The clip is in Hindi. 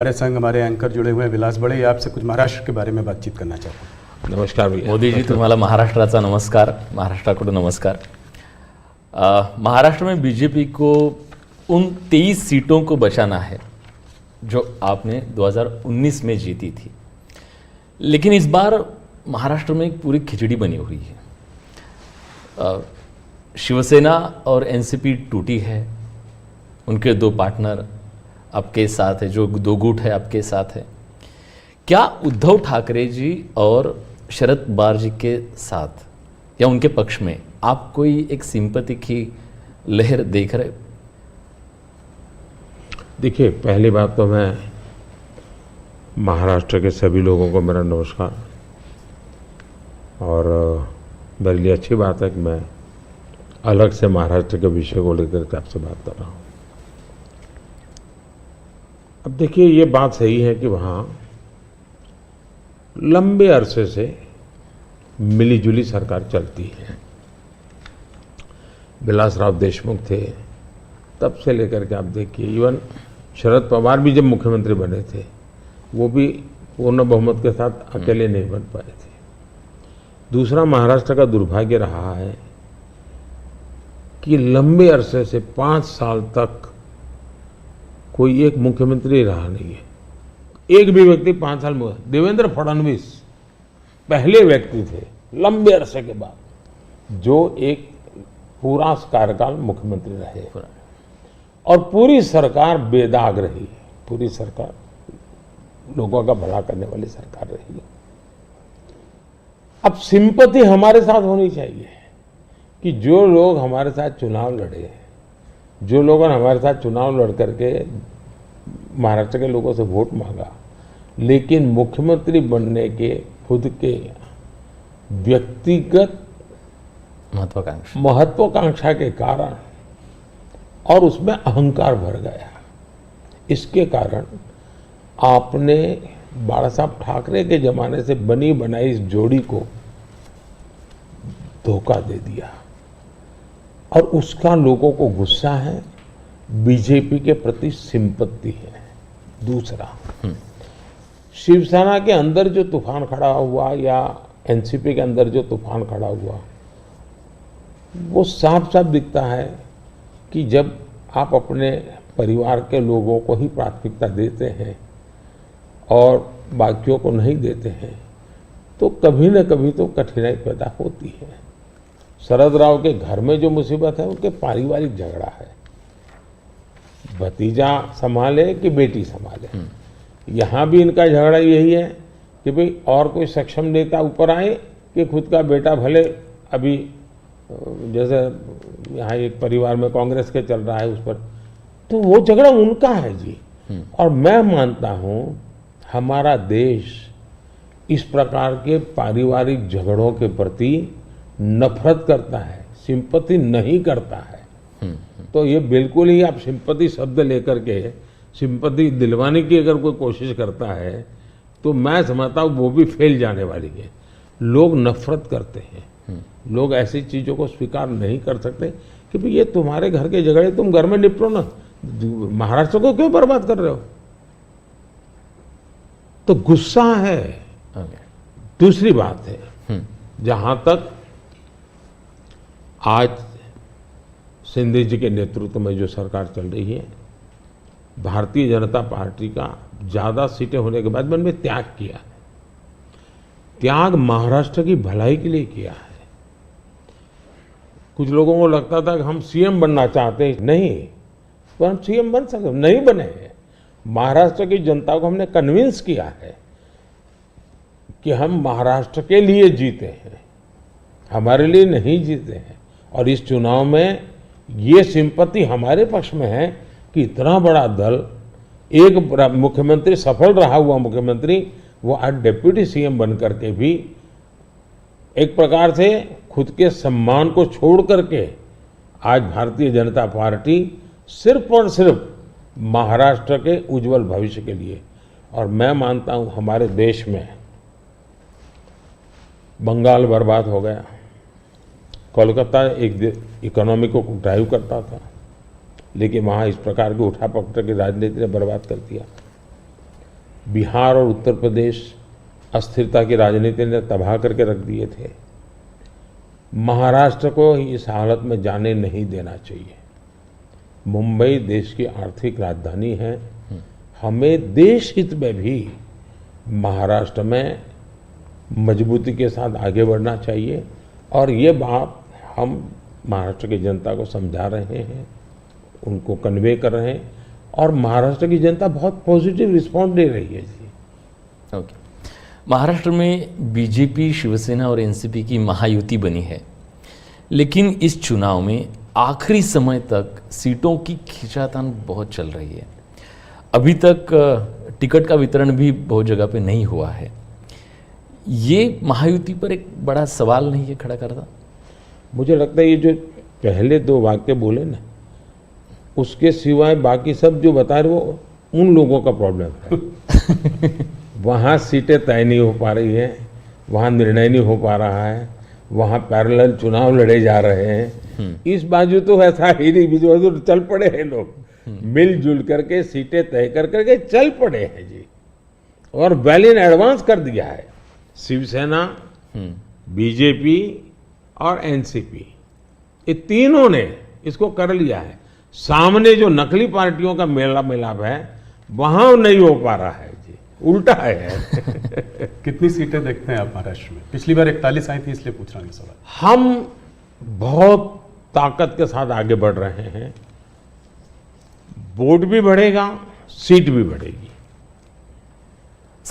हमारे संग हमारे एंकर जुड़े हुए हैं विलास बड़े, आपसे कुछ महाराष्ट्र के बारे में बातचीत करना चाहता हूँ। नमस्कार भैया। मोदीजी तुम्हाला महाराष्ट्राचा नमस्कार, महाराष्ट्राकडून नमस्कार। महाराष्ट्र में बीजेपी को उन 23 सीटों को बचाना है जो आपने 2019 में जीती थी, लेकिन इस बार महाराष्ट्र में एक पूरी खिचड़ी बनी हुई है। शिवसेना और एनसीपी टूटी है, उनके दो पार्टनर आपके साथ है, जो दो गुट है आपके साथ है। क्या उद्धव ठाकरे जी और शरद पवार जी के साथ या उनके पक्ष में आप कोई एक सिंपैथी की लहर देख रहे? देखिए, पहली बात तो मैं महाराष्ट्र के सभी लोगों को मेरा नमस्कार। और मेरे लिए अच्छी बात है कि मैं अलग से महाराष्ट्र के विषय को लेकर के आपसे बात कर रहा हूँ। अब देखिए, ये बात सही है कि वहाँ लंबे अरसे से मिलीजुली सरकार चलती है। विलासराव देशमुख थे, तब से लेकर के आप देखिए, इवन शरद पवार भी जब मुख्यमंत्री बने थे, वो भी पूर्ण बहुमत के साथ अकेले नहीं बन पाए थे। दूसरा, महाराष्ट्र का दुर्भाग्य रहा है कि लंबे अरसे से 5 साल तक कोई एक मुख्यमंत्री रहा नहीं है। एक भी व्यक्ति 5 साल में, देवेंद्र फडणवीस पहले व्यक्ति थे लंबे अरसे के बाद जो एक पूरा कार्यकाल मुख्यमंत्री रहे, और पूरी सरकार बेदाग रही। पूरी सरकार लोगों का भला करने वाली सरकार रही। अब सिंपैथी हमारे साथ होनी चाहिए कि जो लोग हमारे साथ चुनाव लड़े, जो लोगों ने हमारे साथ चुनाव लड़ करके महाराष्ट्र के लोगों से वोट मांगा, लेकिन मुख्यमंत्री बनने के खुद के व्यक्तिगत महत्वाकांक्षा के कारण और उसमें अहंकार भर गया, इसके कारण आपने बाला साहब ठाकरे के जमाने से बनी बनाई इस जोड़ी को धोखा दे दिया, और उसका लोगों को गुस्सा है, बीजेपी के प्रति सिंपत्ति है। दूसरा, शिवसेना के अंदर जो तूफान खड़ा हुआ या एनसीपी के अंदर जो तूफान खड़ा हुआ, वो साफ साफ दिखता है कि जब आप अपने परिवार के लोगों को ही प्राथमिकता देते हैं और बाकियों को नहीं देते हैं, तो कभी न कभी तो कठिनाई पैदा होती है। शरद राव के घर में जो मुसीबत है, उनके पारिवारिक झगड़ा है। भतीजा संभाले कि बेटी संभाले, यहाँ भी इनका झगड़ा यही है कि भाई और कोई सक्षम नेता ऊपर आए कि खुद का बेटा भले अभी, जैसे यहाँ एक परिवार में कांग्रेस के चल रहा है उस पर, तो वो झगड़ा उनका है जी। और मैं मानता हूँ हमारा देश इस प्रकार के पारिवारिक झगड़ों के प्रति नफरत करता है, सिंपैथी नहीं करता है। तो ये बिल्कुल ही, आप सिंपैथी शब्द लेकर के सिंपैथी दिलवाने की अगर कोई कोशिश करता है, तो मैं समझता हूँ वो भी फेल जाने वाली है। लोग नफरत करते हैं, लोग ऐसी चीजों को स्वीकार नहीं कर सकते कि भाई ये तुम्हारे घर के झगड़े, तुम घर में निपटो ना, महाराष्ट्र को क्यों बर्बाद कर रहे हो? तो गुस्सा है। दूसरी बात है, जहां तक आज शिंदे जी के नेतृत्व में जो सरकार चल रही है, भारतीय जनता पार्टी का ज्यादा सीटें होने के बाद में उन्होंने त्याग किया है। त्याग महाराष्ट्र की भलाई के लिए किया है। कुछ लोगों को लगता था कि हम सीएम बनना चाहते हैं, नहीं, तो हम सीएम बन सकते, नहीं बने। महाराष्ट्र की जनता को हमने कन्विंस किया है कि हम महाराष्ट्र के लिए जीते हैं, हमारे लिए नहीं जीते हैं। और इस चुनाव में ये सिंपैथी हमारे पक्ष में है कि इतना बड़ा दल, एक मुख्यमंत्री, सफल रहा हुआ मुख्यमंत्री, वो आज डिप्टी सीएम बन करके भी एक प्रकार से खुद के सम्मान को छोड़ करके आज भारतीय जनता पार्टी सिर्फ और सिर्फ महाराष्ट्र के उज्जवल भविष्य के लिए। और मैं मानता हूं हमारे देश में बंगाल बर्बाद हो गया, कोलकाता एक इकोनॉमी को ड्राइव करता था, लेकिन वहाँ इस प्रकार की उठापटक की राजनीति ने बर्बाद कर दिया। बिहार और उत्तर प्रदेश अस्थिरता की राजनीति ने तबाह करके रख दिए थे। महाराष्ट्र को इस हालत में जाने नहीं देना चाहिए। मुंबई देश की आर्थिक राजधानी है। हमें देश हित में भी महाराष्ट्र में मजबूती के साथ आगे बढ़ना चाहिए और ये बात हम महाराष्ट्र की जनता को समझा रहे हैं, उनको कन्वे कर रहे हैं और महाराष्ट्र की जनता बहुत पॉजिटिव रिस्पॉन्स दे रही है जी। ओके। महाराष्ट्र में बीजेपी, शिवसेना और एनसीपी की महायुति बनी है, लेकिन इस चुनाव में आखिरी समय तक सीटों की खींचातान बहुत चल रही है। अभी तक टिकट का वितरण भी बहुत जगह पे नहीं हुआ है। ये महायुति पर एक बड़ा सवाल नहीं है खड़ा करता? मुझे लगता है ये जो पहले दो वाक्य बोले ना, उसके सिवाय बाकी सब जो बता रहे वो उन लोगों का प्रॉब्लम है। वहाँ सीटें तय नहीं हो पा रही हैं, वहाँ निर्णय नहीं हो पा रहा है, वहाँ पैरेलल चुनाव लड़े जा रहे हैं। इस बाजू तो ऐसा ही नहीं, बीच बाजू तो चल पड़े हैं लोग, मिलजुल करके सीटें तय कर करके चल पड़े हैं जी, और वेल इन एडवांस कर दिया है। शिवसेना, बीजेपी और एनसीपी, ये तीनों ने इसको कर लिया है। सामने जो नकली पार्टियों का मेला मिलाप है वहां नहीं हो पा रहा है जी, उल्टा है। कितनी सीटें देखते हैं आप महाराष्ट्र में? पिछली बार 41 आई थी, इसलिए पूछ रहा हूँ सवाल। हम बहुत ताकत के साथ आगे बढ़ रहे हैं। वोट भी बढ़ेगा, सीट भी बढ़ेगी।